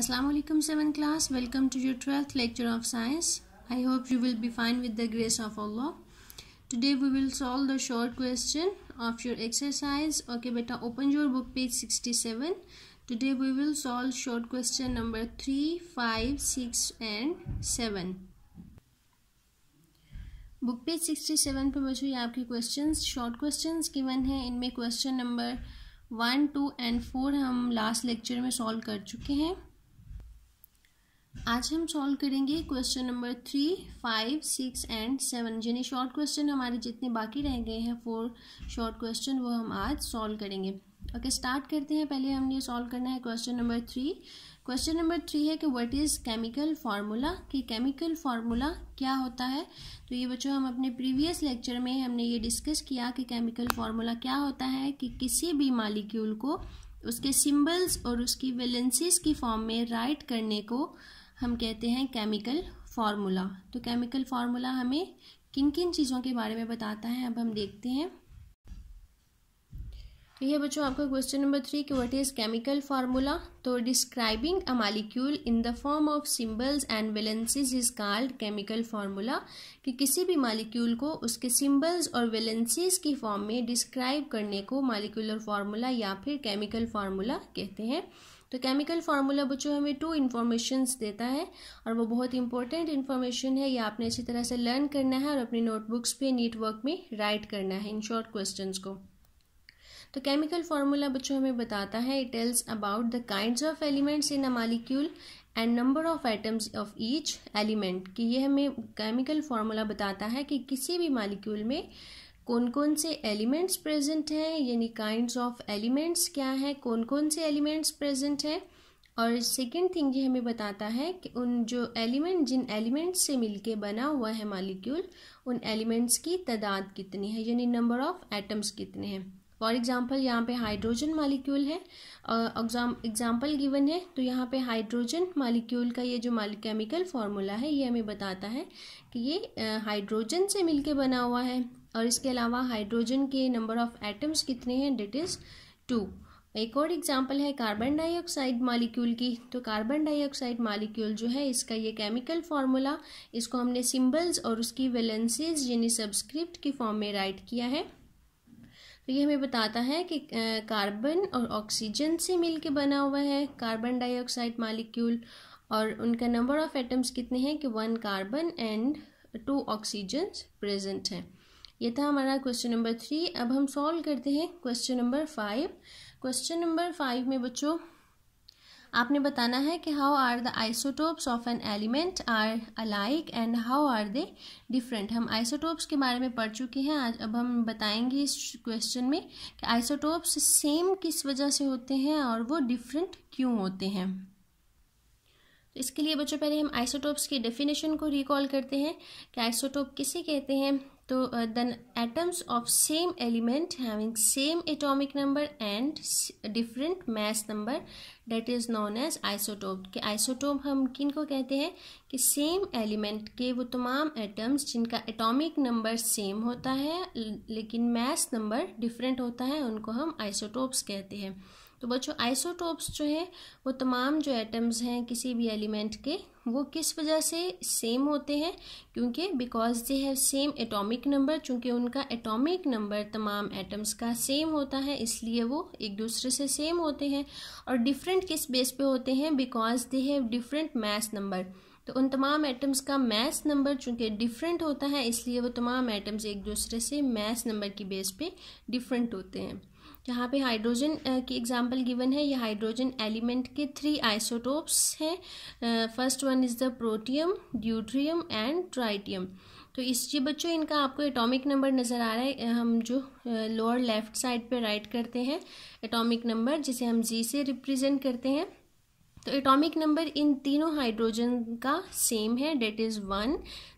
Assalamualaikum 7th class. Welcome to your 12th lecture of science. I hope you will be fine with the grace of Allah. Today we will solve the short question of your exercise. Okay beta, open your book page 67. Today we will solve short question number 3, 5, 6 and 7. Book page 67 पे बच्चों ये आपके questions short questions given है. इनमें question number 1, 2 and 4 हम last lecture में solve कर चुके हैं. आज हम सॉल्व करेंगे क्वेश्चन नंबर 3, 5, 6 एंड 7. यानी शॉर्ट क्वेश्चन हमारे जितने बाकी रह गए हैं 4 शॉर्ट क्वेश्चन वो हम आज सॉल्व करेंगे. ओके स्टार्ट करते हैं. पहले हमने सॉल्व करना है क्वेश्चन नंबर 3. क्वेश्चन नंबर 3 है कि व्हाट इज़ केमिकल फार्मूला, कि केमिकल फार्मूला क्या होता है. तो ये बच्चों हम अपने प्रीवियस लेक्चर में हमने ये डिस्कस किया कि केमिकल फार्मूला क्या होता है कि किसी भी मॉलिक्यूल को उसके सिंबल्स और उसकी वैलेंसीज की फॉर्म में राइट करने को हम कहते हैं केमिकल फार्मूला. तो केमिकल फार्मूला हमें किन किन चीज़ों के बारे में बताता है अब हम देखते हैं. तो ये बच्चों आपका क्वेश्चन नंबर 3 कि व्हाट इज़ केमिकल फार्मूला. तो describing a molecule in the form of symbols and valencies is called chemical formula. कि किसी भी मॉलिक्यूल को उसके सिंबल्स और वैलेंसीज की फॉर्म में डिस्क्राइब करने को मॉलिक्यूलर फार्मूला या फिर केमिकल फार्मूला कहते हैं. तो केमिकल फार्मूला बच्चों हमें 2 इन्फॉर्मेशंस देता है और वो बहुत इंपॉर्टेंट इन्फॉर्मेशन है. ये आपने अच्छी तरह से लर्न करना है और अपनी नोटबुक्स पे नीट वर्क में राइट करना है इन शॉर्ट क्वेश्चंस को. तो केमिकल फार्मूला बच्चों हमें बताता है it tells about the kinds of elements in a molecule and number of atoms of each element. कि ये हमें केमिकल फार्मूला बताता है कि किसी भी मॉलिक्यूल में कौन कौन से एलिमेंट्स प्रेजेंट हैं, यानी काइंड्स ऑफ एलिमेंट्स क्या हैं, कौन कौन से एलिमेंट्स प्रेजेंट हैं. और सेकंड थिंग ये हमें बताता है कि उन जो एलिमेंट जिन एलिमेंट्स से मिलके बना हुआ है मॉलिक्यूल उन एलिमेंट्स की तादाद कितनी है, यानी नंबर ऑफ एटम्स कितने हैं. फॉर एग्जाम्पल यहाँ पे हाइड्रोजन मॉलिक्यूल है, एग्जाम्पल गिवन है. तो यहाँ पे हाइड्रोजन मॉलिक्यूल का ये जो केमिकल फार्मूला है ये हमें बताता है कि ये हाइड्रोजन से मिलके बना हुआ है. और इसके अलावा हाइड्रोजन के नंबर ऑफ एटम्स कितने हैं, डेट इज़ 2. एक और एग्जांपल है कार्बन डाइऑक्साइड मॉलिक्यूल की. तो कार्बन डाइऑक्साइड मॉलिक्यूल जो है इसका ये केमिकल फार्मूला, इसको हमने सिंबल्स और उसकी वैलेंसीज यानी सबस्क्रिप्ट की फॉर्म में राइट किया है. तो ये हमें बताता है कि कार्बन और ऑक्सीजन से मिलके बना हुआ है कार्बन डाइऑक्साइड मॉलिक्यूल और उनका नंबर ऑफ एटम्स कितने हैं कि 1 कार्बन एंड 2 ऑक्सीजन प्रेजेंट हैं. ये था हमारा क्वेश्चन नंबर 3. अब हम सॉल्व करते हैं क्वेश्चन नंबर 5. क्वेश्चन नंबर 5 में बच्चों आपने बताना है कि how are the isotopes of an element are alike and how are they different. हम आइसोटोप्स के बारे में पढ़ चुके हैं. आज अब हम बताएंगे इस क्वेश्चन में कि आइसोटोप्स सेम किस वजह से होते हैं और वो डिफरेंट क्यों होते हैं. तो इसके लिए बच्चों पहले हम आइसोटोप्स की डेफिनेशन को रिकॉल करते हैं कि आइसोटोप किसे कहते हैं. तो the atoms of same element having same atomic number and different mass number that is known as isotope. कि आइसोटोप हम किन को कहते हैं कि सेम एलिमेंट के वो तमाम एटम्स जिनका एटॉमिक नंबर सेम होता है लेकिन मास नंबर डिफरेंट होता है उनको हम आइसोटोप्स कहते हैं. तो बच्चों आइसोटोप्स जो है वो तमाम जो एटम्स हैं किसी भी एलिमेंट के वो किस वजह से सेम होते हैं, क्योंकि because they have same atomic number. चूँकि उनका एटॉमिक नंबर तमाम एटम्स का सेम होता है इसलिए वो एक दूसरे से सेम होते हैं. और डिफरेंट किस बेस पे होते हैं, because they have different mass number. तो उन तमाम एटम्स का मास नंबर चूँकि डिफरेंट होता है इसलिए वो तमाम एटम्स एक दूसरे से मास नंबर की बेस पे डिफरेंट होते हैं. यहाँ पे हाइड्रोजन की एग्जांपल गिवन है. ये हाइड्रोजन एलिमेंट के 3 आइसोटोप्स हैं. First one is the protium, deuterium and tritium. तो ये बच्चों इनका आपको एटॉमिक नंबर नज़र आ रहा है. हम जो लोअर लेफ्ट साइड पे राइट करते हैं एटॉमिक नंबर जिसे हम जी से रिप्रेजेंट करते हैं. तो एटॉमिक नंबर इन तीनों हाइड्रोजन का सेम है, डेट इज़ 1.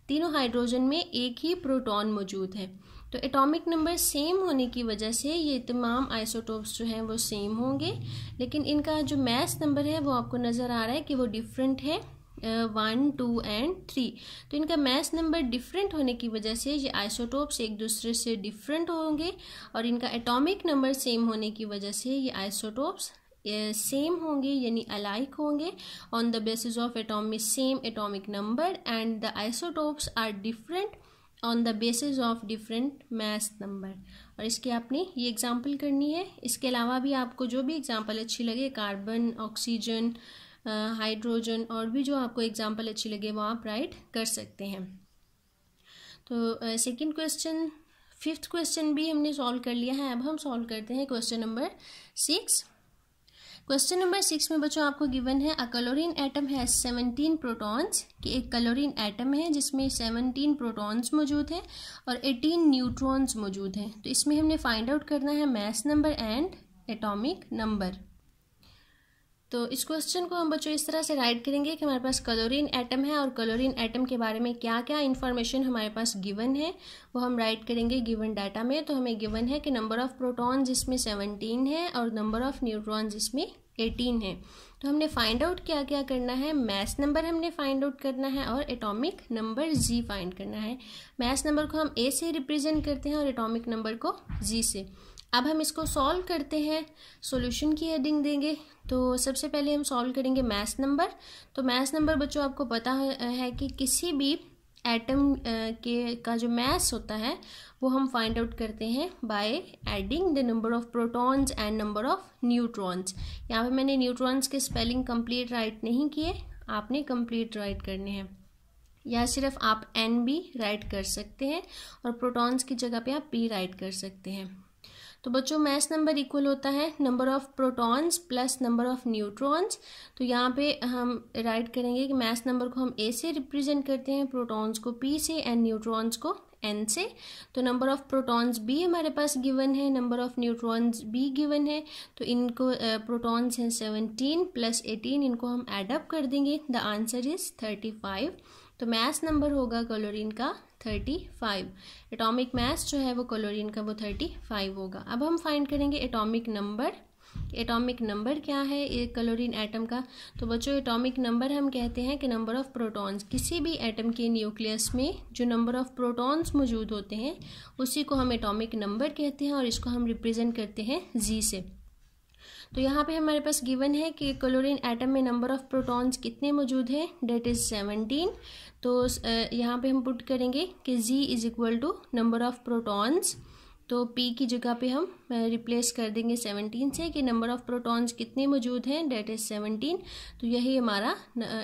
तीनों हाइड्रोजन में एक ही प्रोटॉन मौजूद है. तो एटॉमिक नंबर सेम होने की वजह से ये तमाम आइसोटोप्स जो हैं वो सेम होंगे, लेकिन इनका जो मास नंबर है वो आपको नज़र आ रहा है कि वो डिफरेंट है 1, 2 एंड 3. तो इनका मास नंबर डिफरेंट होने की वजह से ये आइसोटोप्स एक दूसरे से डिफरेंट होंगे और इनका एटॉमिक नंबर सेम होने की वजह से ये आइसोटोप्स सेम होंगे यानी अलाइक होंगे on the basis of atomic same atomic number, and the isotopes are different on the basis of different mass number. और इसके आपने ये एग्जांपल करनी है। इसके अलावा भी आपको जो भी एग्जांपल अच्छी लगे, कार्बन, ऑक्सीजन, हाइड्रोजन, और भी जो आपको एग्जांपल अच्छी लगे वो आप राइट कर सकते हैं। तो सेकंड क्वेश्चन, फिफ्थ क्वेश्चन भी हमने सॉल्व कर लिया है। अब हम सॉल्व करते हैं क्वेश्चन नंबर 6। क्वेश्चन नंबर 6 में बच्चों आपको गिवन है अ क्लोरीन एटम हैज 17 प्रोटॉन्स, कि एक क्लोरीन एटम है जिसमें 17 प्रोटॉन्स मौजूद हैं और 18 न्यूट्रॉन्स मौजूद हैं। तो इसमें हमने फाइंड आउट करना है mass number and atomic number. तो इस क्वेश्चन को हम बच्चों इस तरह से राइट करेंगे कि हमारे पास क्लोरीन एटम है और क्लोरीन एटम के बारे में क्या क्या इन्फॉर्मेशन हमारे पास गिवन है वो हम राइट करेंगे गिवन डाटा में। तो हमें गिवन है कि नंबर ऑफ प्रोटॉन्स इसमें 17 है और नंबर ऑफ न्यूट्रॉन्स इसमें 18 है। तो हमने फाइंड आउट क्या क्या करना है, मास नंबर हमने फाइंड आउट करना है और एटॉमिक नंबर जी फाइंड करना है। मास नंबर को हम ए से रिप्रेजेंट करते हैं और एटॉमिक नंबर को जी से। अब हम इसको सॉल्व करते हैं, सॉल्यूशन की हेडिंग देंगे। तो सबसे पहले हम सॉल्व करेंगे मास नंबर। तो मास नंबर बच्चों आपको पता है कि किसी भी एटम का जो मास होता है वो हम फाइंड आउट करते हैं by adding the number of protons and number of neutrons. यहाँ पे मैंने न्यूट्रॉन्स के स्पेलिंग कंप्लीट राइट नहीं किए, आपने कंप्लीट राइट करने हैं। या सिर्फ आप एन भी राइट कर सकते हैं और प्रोटॉन्स की जगह पे आप पी राइट कर सकते हैं। तो बच्चों मास नंबर इक्वल होता है number of protons plus number of neutrons. तो यहाँ पे हम राइट करेंगे कि मास नंबर को हम ए से रिप्रेजेंट करते हैं, प्रोटॉन्स को पी से एंड न्यूट्रॉन्स को एन से। तो नंबर ऑफ प्रोटॉन्स भी हमारे पास गिवन है, नंबर ऑफ न्यूट्रॉन्स भी गिवन है। तो इनको प्रोटॉन्स हैं 17 प्लस 18, इनको हम एडअप कर देंगे। The answer is 35। तो मास नंबर होगा क्लोरीन का 35। एटॉमिक मास जो है वो क्लोरीन का वो 35 होगा। अब हम फाइंड करेंगे एटॉमिक नंबर। एटॉमिक नंबर क्या है एक क्लोरीन एटम का? तो बच्चों एटॉमिक नंबर हम कहते हैं कि नंबर ऑफ प्रोटॉन्स, किसी भी एटम के न्यूक्लियस में जो नंबर ऑफ प्रोटॉन्स मौजूद होते हैं उसी को हम एटॉमिक नंबर कहते हैं और इसको हम रिप्रेजेंट करते हैं जी से। तो यहाँ पे हमारे पास गिवन है कि क्लोरीन एटम में नंबर ऑफ प्रोटॉन्स कितने मौजूद हैं, डेट इज 17। तो यहाँ पे हम पुट करेंगे कि Z is equal to number of protons. तो पी की जगह पे हम रिप्लेस कर देंगे 17 से कि नंबर ऑफ प्रोटॉन्स कितने मौजूद हैं, डेट इज 17। तो यही हमारा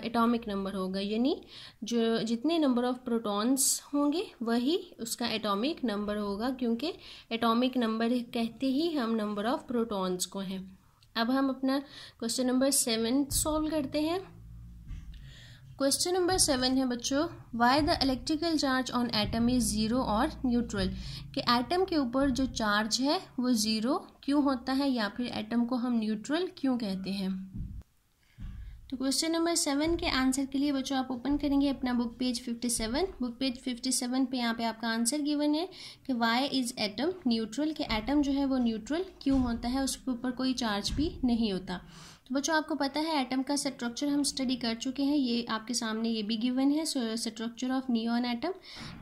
एटॉमिक नंबर होगा, यानी जो जितने नंबर ऑफ प्रोटॉन्स होंगे वही उसका एटॉमिक नंबर होगा, क्योंकि एटॉमिक नंबर कहते ही हम नंबर ऑफ प्रोटॉन्स को हैं। अब हम अपना क्वेश्चन नंबर 7 सॉल्व करते हैं। क्वेश्चन नंबर 7 है बच्चों, why the electrical charge on atom is zero और न्यूट्रल, कि एटम के ऊपर जो चार्ज है वो जीरो क्यों होता है या फिर एटम को हम न्यूट्रल क्यों कहते हैं। तो क्वेश्चन नंबर 7 के आंसर के लिए बच्चों आप ओपन करेंगे अपना बुक पेज 57। बुक पेज 57 पे यहाँ पे आपका आंसर गिवन है कि वाई इज एटम न्यूट्रल, कि एटम जो है वो न्यूट्रल क्यों होता है, उसके ऊपर कोई चार्ज भी नहीं होता। तो बच्चों आपको पता है एटम का स्ट्रक्चर हम स्टडी कर चुके हैं, ये आपके सामने ये भी गिवन है स्ट्रक्चर ऑफ नियॉन एटम,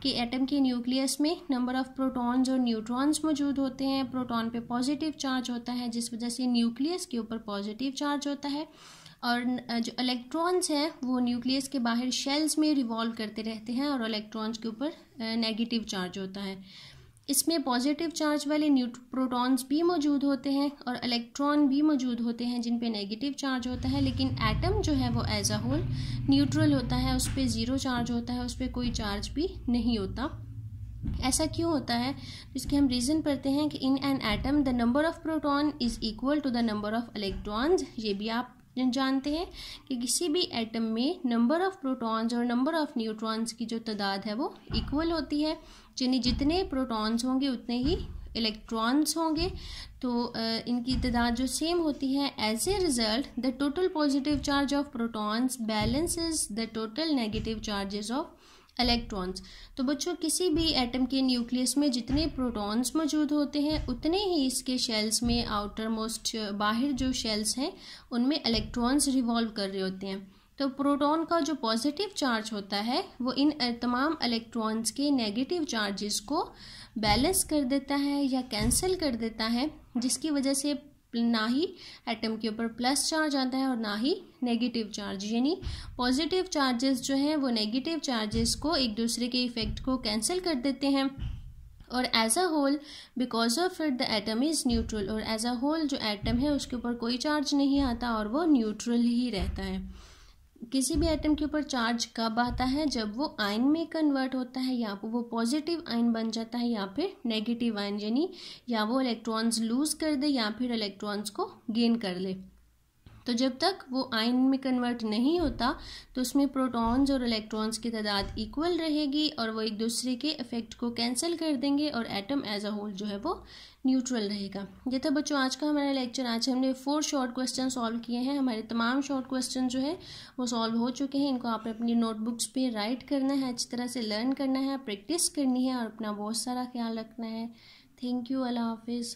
कि एटम के न्यूक्लियस में नंबर ऑफ प्रोटॉन्स और न्यूट्रॉन्स मौजूद होते हैं। प्रोटॉन पे पॉजिटिव चार्ज होता है जिस वजह से न्यूक्लियस के ऊपर पॉजिटिव चार्ज होता है, और जो इलेक्ट्रॉन्स हैं वो न्यूक्लियस के बाहर शेल्स में रिवॉल्व करते रहते हैं और इलेक्ट्रॉन्स के ऊपर नेगेटिव चार्ज होता है। इसमें पॉजिटिव चार्ज वाले प्रोटॉन्स भी मौजूद होते हैं और इलेक्ट्रॉन भी मौजूद होते हैं जिन पे नेगेटिव चार्ज होता है, लेकिन एटम जो है वो एज अ होल न्यूट्रल होता है, उस पर ज़ीरो चार्ज होता है, उस पर कोई चार्ज भी नहीं होता। ऐसा क्यों होता है? इसके हम रीज़न पढ़ते हैं कि in an atom the number of proton is equal to the number of electrons. ये भी आप जानते हैं कि किसी भी एटम में नंबर ऑफ प्रोटॉन्स और नंबर ऑफ न्यूट्रॉन्स की जो तादाद है वो इक्वल होती है, यानी जितने प्रोटॉन्स होंगे उतने ही इलेक्ट्रॉन्स होंगे। तो इनकी तादाद जो सेम होती है, as a result the total positive charge of protons balances the total negative charges of electrons. तो बच्चों किसी भी एटम के न्यूक्लियस में जितने प्रोटॉन्स मौजूद होते हैं उतने ही इसके शेल्स में आउटर मोस्ट बाहर जो शेल्स हैं उनमें इलेक्ट्रॉन्स रिवॉल्व कर रहे होते हैं। तो प्रोटॉन का जो पॉजिटिव चार्ज होता है वो इन तमाम इलेक्ट्रॉन्स के नेगेटिव चार्जेस को बैलेंस कर देता है या कैंसिल कर देता है, जिसकी वजह से ना ही एटम के ऊपर प्लस चार्ज आता है और ना ही नेगेटिव चार्ज, यानी पॉजिटिव चार्जेस जो हैं वो नेगेटिव चार्जेस को एक दूसरे के इफेक्ट को कैंसिल कर देते हैं और as a whole because of it the atom is neutral, और एज अ होल जो एटम है उसके ऊपर कोई चार्ज नहीं आता और वो न्यूट्रल ही रहता है। किसी भी एटम के ऊपर चार्ज कब आता है? जब वो आयन में कन्वर्ट होता है, या वो पॉजिटिव आयन बन जाता है या फिर नेगेटिव आयन, यानी या वो इलेक्ट्रॉन्स लूज कर दे या फिर इलेक्ट्रॉन्स को गेन कर ले। तो जब तक वो आयन में कन्वर्ट नहीं होता तो उसमें प्रोटॉन्स और इलेक्ट्रॉन्स की तादाद इक्वल रहेगी और वो एक दूसरे के इफेक्ट को कैंसिल कर देंगे और एटम एज अ होल जो है वो न्यूट्रल रहेगा। ये था बच्चों आज का हमारा लेक्चर। आज हमने 4 शॉर्ट क्वेश्चन सॉल्व किए हैं। हमारे तमाम शॉर्ट क्वेश्चन जो है वो सॉल्व हो चुके हैं। इनको आपने अपनी नोटबुक्स पे राइट करना है, अच्छी तरह से लर्न करना है, प्रैक्टिस करनी है और अपना बहुत सारा ख्याल रखना है। थैंक यू, अल्लाह हाफिज़।